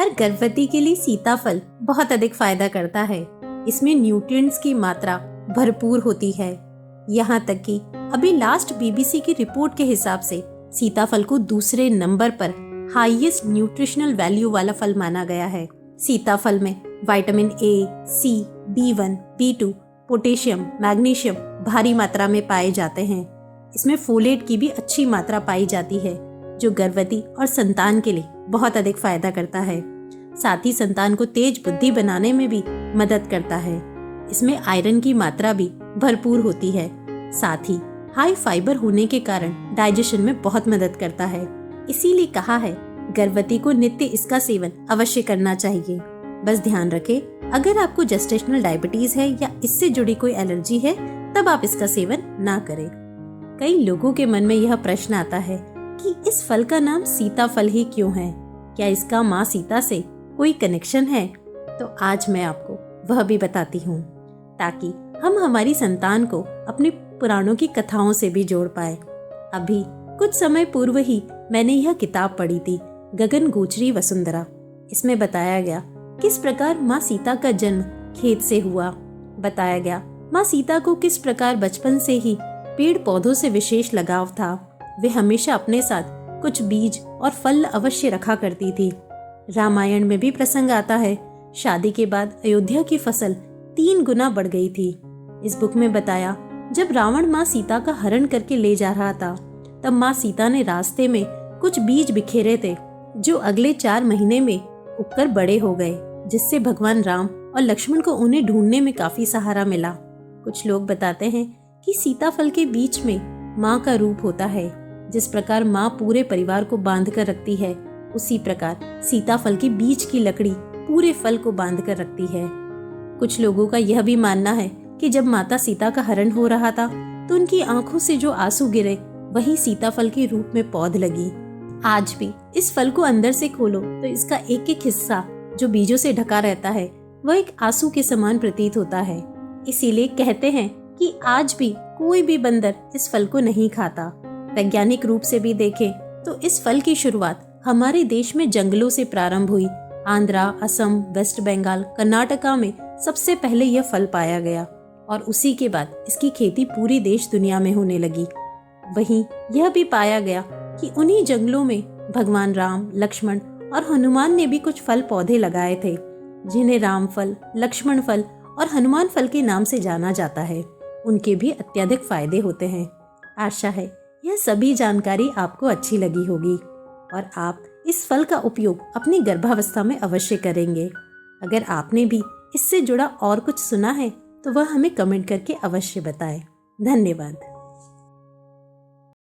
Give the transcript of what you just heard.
हर गर्भवती के लिए सीताफल बहुत अधिक फायदा करता है। इसमें न्यूट्रिएंट्स की मात्रा भरपूर होती है। यहाँ तक कि अभी लास्ट बीबीसी की रिपोर्ट के हिसाब से सीताफल को दूसरे नंबर पर हाईएस्ट न्यूट्रिशनल वैल्यू वाला फल माना गया है। सीताफल में vitamin A, C, B1, B2, potassium, magnesium भारी मात्रा में पाए जाते हैं। इसमें फोलेट की भी अच्छी मात्रा पाई जाती है, जो गर्भवती और संतान के लिए बहुत अधिक फायदा करता है। साथ ही संतान को तेज बुद्धि बनाने में भी मदद करता है। इसमें आयरन की मात्रा भी भरपूर होती है। साथ ही हाई फाइबर होने के कारण डाइजेशन में बहुत मदद करता है। इसीलिए कहा है गर्भवती को नित्य इसका सेवन अवश्य करना चाहिए। बस ध्यान रखें, अगर आपको जेस्टेशनल डायबिटीज है या इससे जुड़ी कोई एलर्जी है तब आप इसका सेवन ना करें। कई लोगों के मन में यह प्रश्न आता है कि इस फल का नाम सीताफल ही क्यों है? क्या इसका माँ सीता से कोई कनेक्शन है? तो आज मैं आपको वह भी बताती हूँ, ताकि हम हमारी संतान को अपने पुराणों की कथाओं से भी जोड़ पाए। अभी कुछ समय पूर्व ही मैंने यह किताब पढ़ी थी, गगनगोचरी वसुंधरा। इसमें बताया गया किस प्रकार माँ सीता का जन्म खेत से हुआ। बताया गया माँ सीता को किस प्रकार बचपन से ही पेड़ पौधों से विशेष लगाव था। वे हमेशा अपने साथ कुछ बीज और फल अवश्य रखा करती थी। रामायण में भी प्रसंग आता है, शादी के बाद अयोध्या की फसल 3 गुना बढ़ गई थी। इस बुक में बताया जब रावण माँ सीता का हरण करके ले जा रहा था, तब माँ सीता ने रास्ते में कुछ बीज बिखेरे थे, जो अगले 4 महीने में उगकर बड़े हो गए, जिससे भगवान राम और लक्ष्मण को उन्हें ढूंढने में काफी सहारा मिला। कुछ लोग बताते हैं कि सीताफल के बीच में माँ का रूप होता है। जिस प्रकार माँ पूरे परिवार को बांध कर रखती है, उसी प्रकार सीताफल के बीच की लकड़ी पूरे फल को बांध कर रखती है। कुछ लोगों का यह भी मानना है कि जब माता सीता का हरण हो रहा था, तो उनकी आंखों से जो आंसू गिरे वही सीताफल के रूप में पौध लगी। आज भी इस फल को अंदर से खोलो तो इसका एक एक हिस्सा जो बीजों से ढका रहता है, वह एक आंसू के समान प्रतीत होता है। इसीलिए कहते हैं कि आज भी कोई भी बंदर इस फल को नहीं खाता। वैज्ञानिक रूप से भी देखें तो इस फल की शुरुआत हमारे देश में जंगलों से प्रारंभ हुई। आंध्रा, असम, वेस्ट बंगाल, कर्नाटका में सबसे पहले यह फल पाया गया और उसी के बाद इसकी खेती पूरी देश दुनिया में होने लगी। वहीं यह भी पाया गया कि उन्हीं जंगलों में भगवान राम, लक्ष्मण और हनुमान ने भी कुछ फल पौधे लगाए थे, जिन्हें राम फल, लक्ष्मण फल और हनुमान फल के नाम से जाना जाता है। उनके भी अत्यधिक फायदे होते हैं। आशा है यह सभी जानकारी आपको अच्छी लगी होगी और आप इस फल का उपयोग अपनी गर्भावस्था में अवश्य करेंगे। अगर आपने भी इससे जुड़ा और कुछ सुना है तो वह हमें कमेंट करके अवश्य बताएं। धन्यवाद।